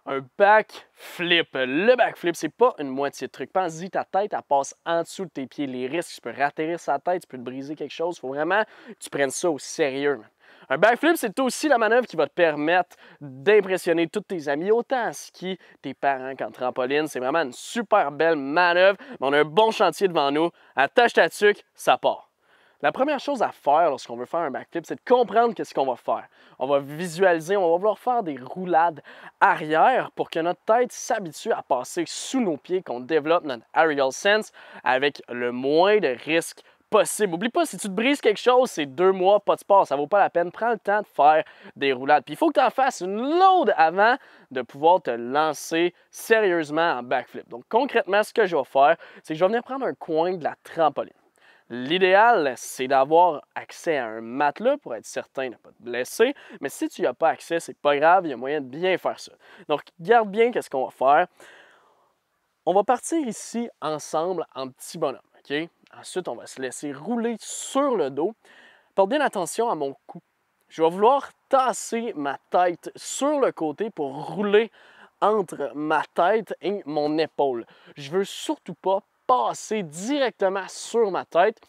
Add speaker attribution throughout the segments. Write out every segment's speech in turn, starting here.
Speaker 1: un backflip. Le backflip, c'est pas une moitié de truc. Pense-y, ta tête, elle passe en dessous de tes pieds. Les risques, tu peux ratterrir sa tête, tu peux te briser quelque chose. Il faut vraiment que tu prennes ça au sérieux, man. Un backflip, c'est aussi la manœuvre qui va te permettre d'impressionner tous tes amis, autant en ski, tes parents qu'en trampoline. C'est vraiment une super belle manœuvre. On a un bon chantier devant nous. Attache ta tuque, ça part. La première chose à faire lorsqu'on veut faire un backflip, c'est de comprendre qu'est-ce qu'on va faire. On va visualiser, on va vouloir faire des roulades arrière pour que notre tête s'habitue à passer sous nos pieds, qu'on développe notre aerial sense avec le moins de risques possible. N'oublie pas, si tu te brises quelque chose, c'est 2 mois, pas de sport, ça vaut pas la peine. Prends le temps de faire des roulades. Puis il faut que tu en fasses une load avant de pouvoir te lancer sérieusement en backflip. Donc concrètement, ce que je vais faire, c'est que je vais venir prendre un coin de la trampoline. L'idéal, c'est d'avoir accès à un matelas pour être certain de ne pas te blesser. Mais si tu n'y as pas accès, c'est pas grave, il y a moyen de bien faire ça. Donc, garde bien qu'est-ce qu'on va faire. On va partir ici ensemble en petit bonhomme, OK? Ensuite, on va se laisser rouler sur le dos. Porte bien attention à mon cou. Je vais vouloir tasser ma tête sur le côté pour rouler entre ma tête et mon épaule. Je veux surtout pas passer directement sur ma tête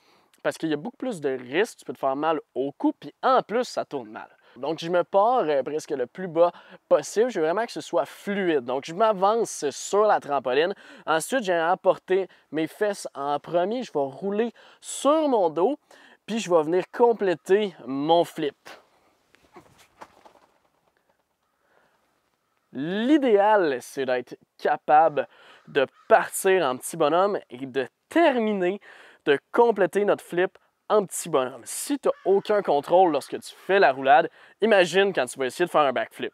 Speaker 1: parce qu'il y a beaucoup plus de risques, tu peux te faire mal au cou, puis en plus, ça tourne mal. Donc, je me pars presque le plus bas possible. Je veux vraiment que ce soit fluide. Donc, je m'avance sur la trampoline. Ensuite, j'ai apporté mes fesses en premier. Je vais rouler sur mon dos, puis je vais venir compléter mon flip. L'idéal, c'est d'être capable de partir en petit bonhomme et de terminer, de compléter notre flip en petit bonhomme. Si tu n'as aucun contrôle lorsque tu fais la roulade, imagine quand tu vas essayer de faire un backflip.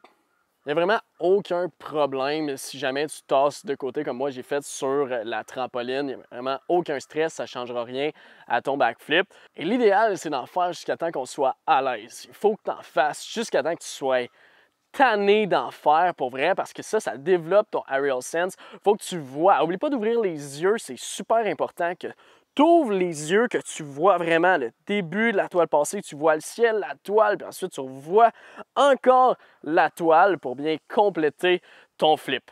Speaker 1: Il n'y a vraiment aucun problème si jamais tu tasses de côté comme moi j'ai fait sur la trampoline. Il n'y a vraiment aucun stress, ça ne changera rien à ton backflip. Et l'idéal, c'est d'en faire jusqu'à temps qu'on soit à l'aise. Il faut que tu en fasses jusqu'à temps que tu sois tanné d'en faire pour vrai parce que ça développe ton aerial sense. Il faut que tu vois. N'oublie pas d'ouvrir les yeux, c'est super important que tu ouvres les yeux, que tu vois vraiment le début de la toile passée, tu vois le ciel, la toile, puis ensuite tu vois encore la toile pour bien compléter ton flip.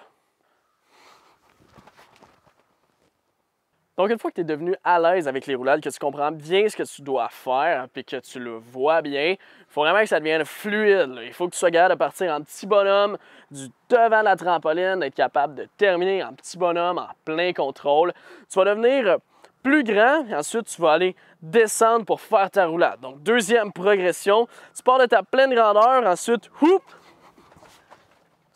Speaker 1: Donc, une fois que tu es devenu à l'aise avec les roulades, que tu comprends bien ce que tu dois faire, puis que tu le vois bien, il faut vraiment que ça devienne fluide. Là. Il faut que tu sois capable de partir en petit bonhomme du devant de la trampoline, d'être capable de terminer en petit bonhomme, en plein contrôle. Tu vas devenir plus grand, et ensuite tu vas aller descendre pour faire ta roulade. Donc, deuxième progression, tu pars de ta pleine grandeur, ensuite, whoop,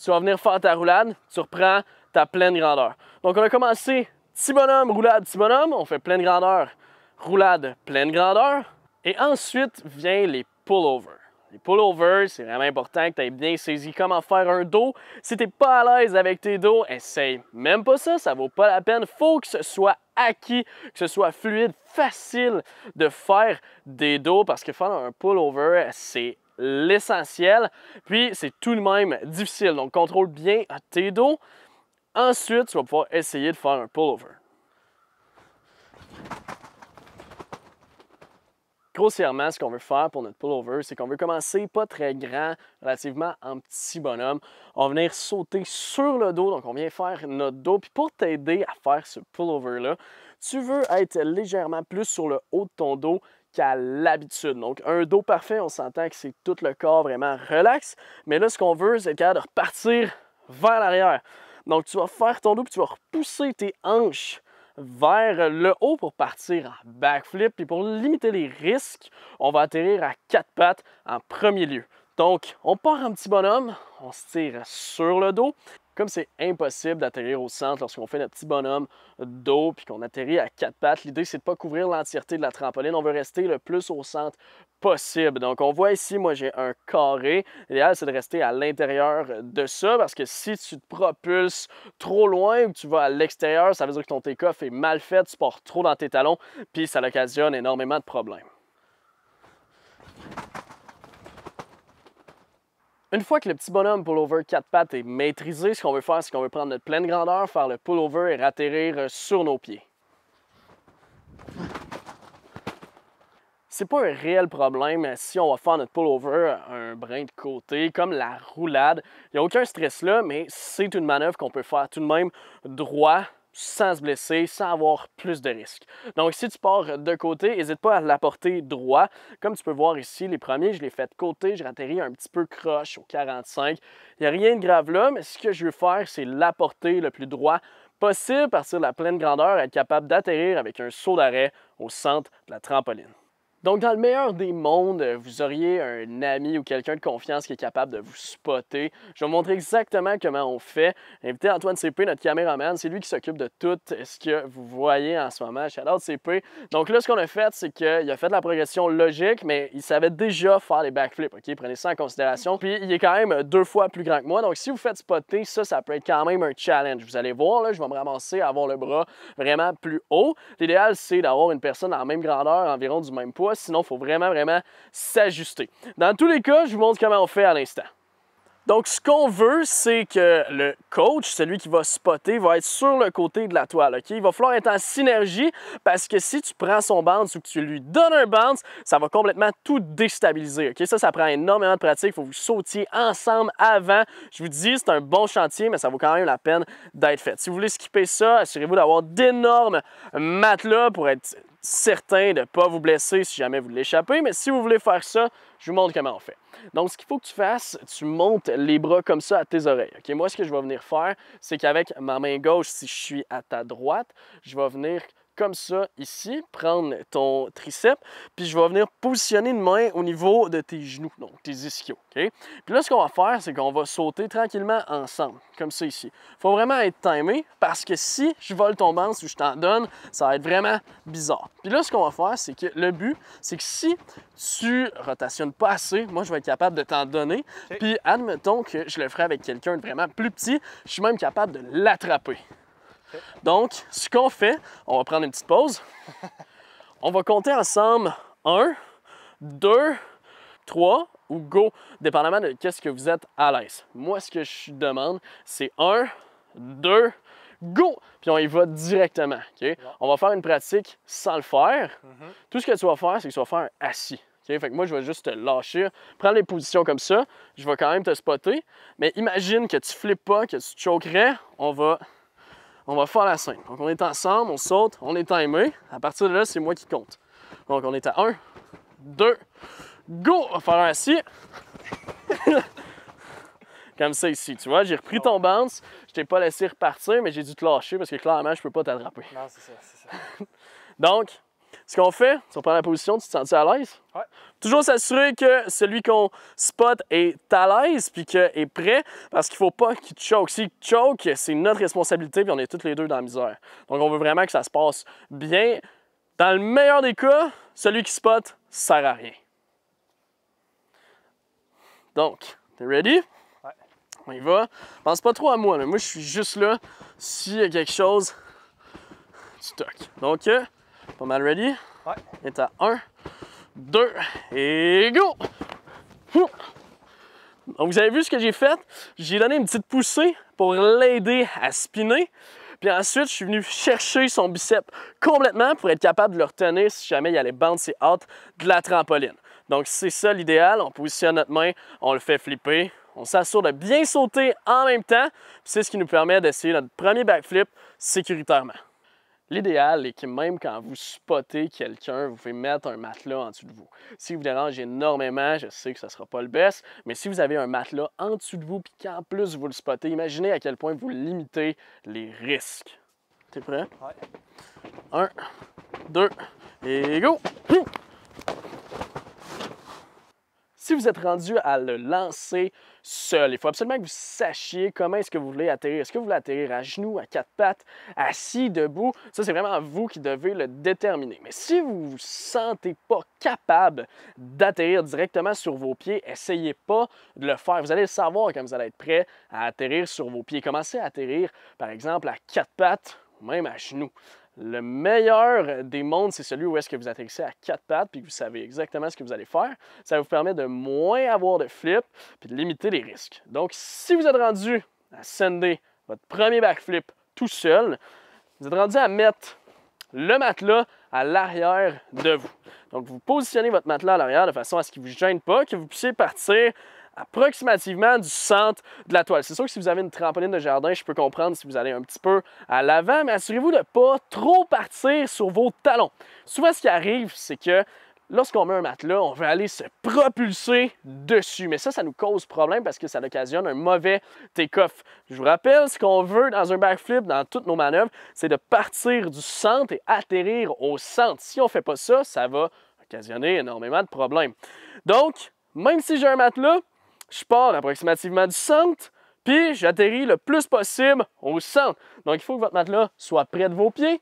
Speaker 1: tu vas venir faire ta roulade, tu reprends ta pleine grandeur. Donc, on a commencé petit bonhomme, roulade, petit bonhomme, on fait pleine grandeur, roulade, pleine grandeur, et ensuite vient les pull-overs. Les pull-overs, c'est vraiment important que tu aies bien saisi comment faire un dos. Si tu n'es pas à l'aise avec tes dos, essaye même pas ça, ça vaut pas la peine. Il faut que ce soit acquis, que ce soit fluide, facile de faire des dos, parce que faire un pull-over, c'est l'essentiel, puis c'est tout de même difficile. Donc, contrôle bien tes dos. Ensuite, tu vas pouvoir essayer de faire un pull-over. Grossièrement, ce qu'on veut faire pour notre pull-over, c'est qu'on veut commencer pas très grand, relativement en petit bonhomme. On va venir sauter sur le dos, donc on vient faire notre dos. Puis pour t'aider à faire ce pull-over-là, tu veux être légèrement plus sur le haut de ton dos qu'à l'habitude. Donc un dos parfait, on s'entend que c'est tout le corps vraiment relax. Mais là, ce qu'on veut, c'est être capable de repartir vers l'arrière. Donc, tu vas faire ton dos puis tu vas repousser tes hanches vers le haut pour partir en backflip. Puis pour limiter les risques, on va atterrir à 4 pattes en premier lieu. Donc, on part en petit bonhomme, on se tire sur le dos. Comme c'est impossible d'atterrir au centre lorsqu'on fait notre petit bonhomme dos puis qu'on atterrit à 4 pattes, l'idée c'est de ne pas couvrir l'entièreté de la trampoline. On veut rester le plus au centre possible. Donc on voit ici, moi j'ai un carré. L'idéal c'est de rester à l'intérieur de ça parce que si tu te propulses trop loin ou que tu vas à l'extérieur, ça veut dire que ton take-off est mal fait, tu pars trop dans tes talons puis ça occasionne énormément de problèmes. Une fois que le petit bonhomme pull-over 4 pattes est maîtrisé, ce qu'on veut faire, c'est qu'on veut prendre notre pleine grandeur, faire le pull-over et atterrir sur nos pieds. c'est pas un réel problème si on va faire notre pull-over un brin de côté, comme la roulade. Il n'y a aucun stress là, mais c'est une manœuvre qu'on peut faire tout de même droit, sans se blesser, sans avoir plus de risques. Donc, si tu pars de côté, n'hésite pas à l'apporter droit. Comme tu peux voir ici, les premiers, je les fais de côté, je atterris un petit peu croche au 45. Il n'y a rien de grave là, mais ce que je veux faire, c'est l'apporter le plus droit possible, partir de la pleine grandeur, être capable d'atterrir avec un saut d'arrêt au centre de la trampoline. Donc, dans le meilleur des mondes, vous auriez un ami ou quelqu'un de confiance qui est capable de vous spotter. Je vais vous montrer exactement comment on fait. Invitez Antoine CP, notre caméraman. C'est lui qui s'occupe de tout ce que vous voyez en ce moment. Shout-out CP. Donc là, ce qu'on a fait, c'est qu'il a fait de la progression logique, mais il savait déjà faire les backflips. OK? Prenez ça en considération. Puis, il est quand même 2 fois plus grand que moi. Donc, si vous faites spotter, ça peut être quand même un challenge. Vous allez voir, là, je vais me ramasser à avoir le bras vraiment plus haut. L'idéal, c'est d'avoir une personne à la même grandeur, environ du même poids. Sinon, il faut vraiment s'ajuster. Dans tous les cas, je vous montre comment on fait à l'instant. Donc, ce qu'on veut, c'est que le coach, celui qui va spotter, va être sur le côté de la toile. OK? Il va falloir être en synergie parce que si tu prends son bounce ou que tu lui donnes un bounce, ça va complètement tout déstabiliser. OK? Ça prend énormément de pratique. Il faut que vous sautiez ensemble avant. Je vous dis, c'est un bon chantier, mais ça vaut quand même la peine d'être fait. Si vous voulez skipper ça, assurez-vous d'avoir d'énormes matelas pour être certain de ne pas vous blesser si jamais vous l'échappez. Mais si vous voulez faire ça, je vous montre comment on fait. Donc, ce qu'il faut que tu fasses, tu montes les bras comme ça à tes oreilles. OK? Moi, ce que je vais venir faire, c'est qu'avec ma main gauche, si je suis à ta droite, je vais venir comme ça ici, prendre ton triceps, puis je vais venir positionner une main au niveau de tes genoux, donc tes ischios. OK? Puis là, ce qu'on va faire, c'est qu'on va sauter tranquillement ensemble, comme ça ici. Il faut vraiment être timé parce que si je vole ton bounce ou je t'en donne, ça va être vraiment bizarre. Puis là, ce qu'on va faire, c'est que le but, c'est que si tu rotationnes pas assez, moi, je vais être capable de t'en donner. Okay. Puis admettons que je le ferai avec quelqu'un de vraiment plus petit, je suis même capable de l'attraper. Okay. Donc, ce qu'on fait, on va prendre une petite pause. On va compter ensemble 1, 2, 3 ou go, dépendamment de qu'est-ce que vous êtes à l'aise. Moi, ce que je demande, c'est 1, 2, go! Puis on y va directement. Okay? On va faire une pratique sans le faire. Tout ce que tu vas faire, c'est que tu vas faire assis. Okay? Fait que moi, je vais juste te lâcher, prendre les positions comme ça. Je vais quand même te spotter. Mais imagine que tu ne flippes pas, que tu te choquerais. On va faire la scène. Donc, on est ensemble, on saute, on est timé. À partir de là, c'est moi qui compte. Donc, on est à 1, 2, go! On va faire un assis. Comme ça ici, tu vois, j'ai repris ton bounce, je t'ai pas laissé repartir, mais j'ai dû te lâcher parce que clairement, je peux pas t'attraper.
Speaker 2: Non, c'est ça.
Speaker 1: Donc, ce qu'on fait, si on prend la position, tu te sens-tu à l'aise?
Speaker 2: Ouais.
Speaker 1: Toujours s'assurer que celui qu'on spot est à l'aise puis qu'il est prêt, parce qu'il faut pas qu'il te choke. S'il te choke, c'est notre responsabilité puis on est tous les deux dans la misère. Donc, on veut vraiment que ça se passe bien. Dans le meilleur des cas, celui qui spot sert à rien. Donc, t'es ready? On y va. Pense pas trop à moi. Moi, je suis juste là. S'il y a quelque chose, tu toques. Donc, pas mal ready?
Speaker 2: Ouais.
Speaker 1: On est à 1, 2 et go! Donc, vous avez vu ce que j'ai fait? J'ai donné une petite poussée pour l'aider à spinner. Puis ensuite, je suis venu chercher son bicep complètement pour être capable de le retenir si jamais il allait bouncer out de la trampoline. Donc, c'est ça l'idéal. On positionne notre main, on le fait flipper. On s'assure de bien sauter en même temps. C'est ce qui nous permet d'essayer notre premier backflip sécuritairement. L'idéal est que même quand vous spottez quelqu'un, vous pouvez mettre un matelas en dessous de vous. Si vous dérange énormément, je sais que ce ne sera pas le best, mais si vous avez un matelas en dessous de vous et qu'en plus vous le spottez, imaginez à quel point vous limitez les risques. T'es prêt?
Speaker 2: Ouais.
Speaker 1: 1, 2 et go! Si vous êtes rendu à le lancer seul, il faut absolument que vous sachiez comment est-ce que vous voulez atterrir. Est-ce que vous voulez atterrir à genoux, à quatre pattes, assis, debout? Ça, c'est vraiment vous qui devez le déterminer. Mais si vous ne vous sentez pas capable d'atterrir directement sur vos pieds, essayez pas de le faire. Vous allez le savoir quand vous allez être prêt à atterrir sur vos pieds. Commencez à atterrir, par exemple, à quatre pattes ou même à genoux. Le meilleur des mondes, c'est celui où est-ce que vous atterrissez à quatre pattes puis que vous savez exactement ce que vous allez faire. Ça vous permet de moins avoir de flip puis de limiter les risques. Donc, si vous êtes rendu à sender votre premier backflip tout seul, vous êtes rendu à mettre le matelas à l'arrière de vous. Donc, vous positionnez votre matelas à l'arrière de façon à ce qu'il ne vous gêne pas, que vous puissiez partir approximativement du centre de la toile. C'est sûr que si vous avez une trampoline de jardin, je peux comprendre si vous allez un petit peu à l'avant, mais assurez-vous de ne pas trop partir sur vos talons. Souvent, ce qui arrive, c'est que lorsqu'on met un matelas, on veut aller se propulser dessus. Mais ça nous cause problème parce que ça occasionne un mauvais take-off. Je vous rappelle, ce qu'on veut dans un backflip, dans toutes nos manœuvres, c'est de partir du centre et atterrir au centre. Si on ne fait pas ça, ça va occasionner énormément de problèmes. Donc, même si j'ai un matelas, je pars approximativement du centre, puis j'atterris le plus possible au centre. Donc, il faut que votre matelas soit près de vos pieds.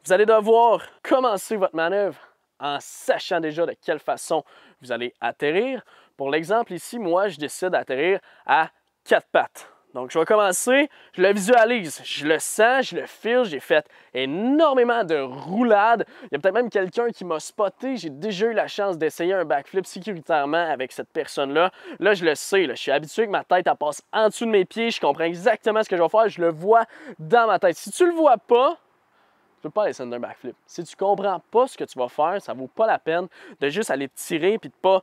Speaker 1: Vous allez devoir commencer votre manœuvre en sachant déjà de quelle façon vous allez atterrir. Pour l'exemple ici, moi, je décide d'atterrir à 4 pattes. Donc, je vais commencer, je le visualise, je le sens, je le file, j'ai fait énormément de roulades. Il y a peut-être même quelqu'un qui m'a spoté. J'ai déjà eu la chance d'essayer un backflip sécuritairement avec cette personne-là. Là, je le sais, là, je suis habitué que ma tête elle passe en dessous de mes pieds. Je comprends exactement ce que je vais faire, je le vois dans ma tête. Si tu ne le vois pas, tu ne peux pas aller sur un backflip. Si tu ne comprends pas ce que tu vas faire, ça ne vaut pas la peine de juste aller te tirer et de pas...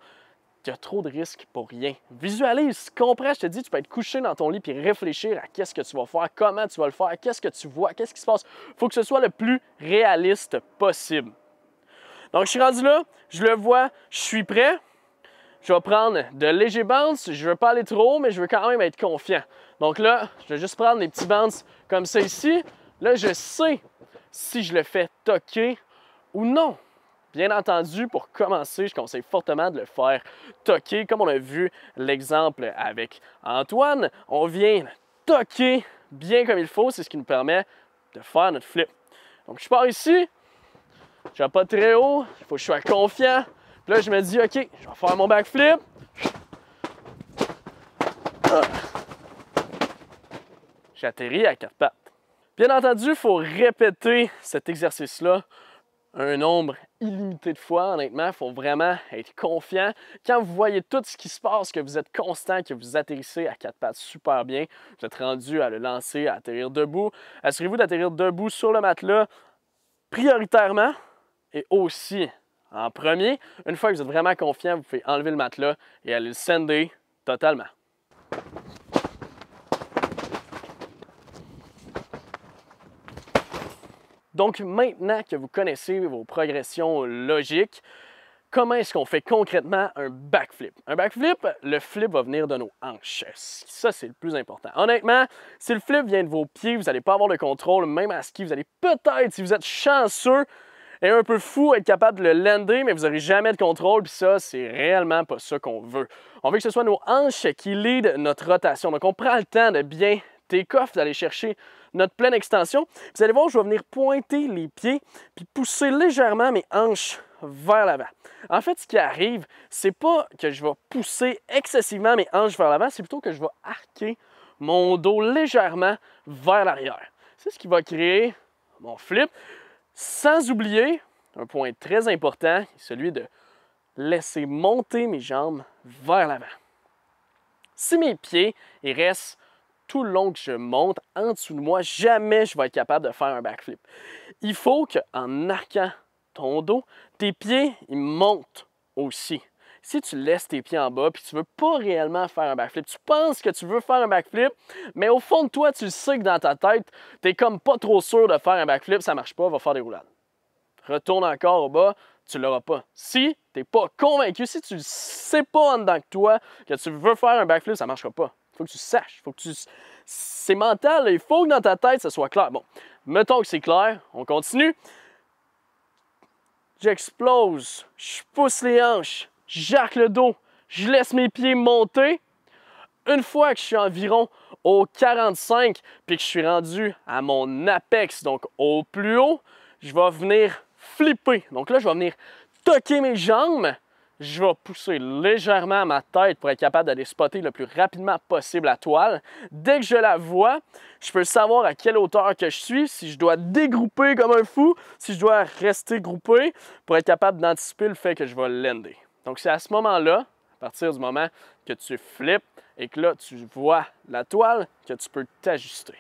Speaker 1: Il y a trop de risques pour rien. Visualise, comprends, je te dis, tu peux être couché dans ton lit et réfléchir à qu'est-ce que tu vas faire, comment tu vas le faire, qu'est-ce que tu vois, qu'est-ce qui se passe. Il faut que ce soit le plus réaliste possible. Donc, je suis rendu là, je le vois, je suis prêt. Je vais prendre de légers bounce. Je ne veux pas aller trop haut, mais je veux quand même être confiant. Donc là, je vais juste prendre des petits bounce comme ça ici. Là, je sais si je le fais toquer ou non. Bien entendu, pour commencer, je conseille fortement de le faire toquer. Comme on a vu l'exemple avec Antoine, on vient toquer bien comme il faut. C'est ce qui nous permet de faire notre flip. Donc, je pars ici. Je ne vais pas très haut. Il faut que je sois confiant. Puis là, je me dis, OK, je vais faire mon backflip. J'atterris à 4 pattes. Bien entendu, il faut répéter cet exercice-là un nombre illimité de fois, honnêtement. Il faut vraiment être confiant. Quand vous voyez tout ce qui se passe, que vous êtes constant, que vous atterrissez à 4 pattes super bien, vous êtes rendu à le lancer, à atterrir debout. Assurez-vous d'atterrir debout sur le matelas prioritairement et aussi en premier. Une fois que vous êtes vraiment confiant, vous pouvez enlever le matelas et aller le sender totalement. Donc, maintenant que vous connaissez vos progressions logiques, comment est-ce qu'on fait concrètement un backflip? Un backflip, le flip va venir de nos hanches. Ça, c'est le plus important. Honnêtement, si le flip vient de vos pieds, vous n'allez pas avoir le contrôle, même à ski, vous allez peut-être, si vous êtes chanceux et un peu fou, être capable de le lander, mais vous n'aurez jamais de contrôle, puis ça, c'est réellement pas ça qu'on veut. On veut que ce soit nos hanches qui lead notre rotation. Donc, on prend le temps de bien take-off, d'aller chercher notre pleine extension. Vous allez voir, je vais venir pointer les pieds puis pousser légèrement mes hanches vers l'avant. En fait, ce qui arrive, c'est pas que je vais pousser excessivement mes hanches vers l'avant, c'est plutôt que je vais arquer mon dos légèrement vers l'arrière. C'est ce qui va créer mon flip, sans oublier un point très important, celui de laisser monter mes jambes vers l'avant. Si mes pieds ils restent tout le long que je monte en dessous de moi, jamais je vais être capable de faire un backflip. Il faut qu'en arquant ton dos, tes pieds ils montent aussi. Si tu laisses tes pieds en bas et tu ne veux pas réellement faire un backflip, tu penses que tu veux faire un backflip, mais au fond de toi, tu sais que dans ta tête, tu n'es comme pas trop sûr de faire un backflip, ça ne marche pas, va faire des roulades. Retourne encore au bas, tu ne l'auras pas. Si tu n'es pas convaincu, si tu ne sais pas en dedans de toi que tu veux faire un backflip, ça ne marchera pas. Il faut que tu saches, c'est mental, il faut que dans ta tête, ça soit clair. Bon, mettons que c'est clair, on continue. J'explose, je pousse les hanches, j'arque le dos, je laisse mes pieds monter. Une fois que je suis environ au 45 puis que je suis rendu à mon apex, donc au plus haut, je vais venir flipper. Donc là, je vais venir toquer mes jambes. Je vais pousser légèrement ma tête pour être capable d'aller spotter le plus rapidement possible la toile. Dès que je la vois, je peux savoir à quelle hauteur que je suis, si je dois dégrouper comme un fou, si je dois rester groupé pour être capable d'anticiper le fait que je vais lander. Donc c'est à ce moment-là, à partir du moment que tu flippes et que là tu vois la toile, que tu peux t'ajuster.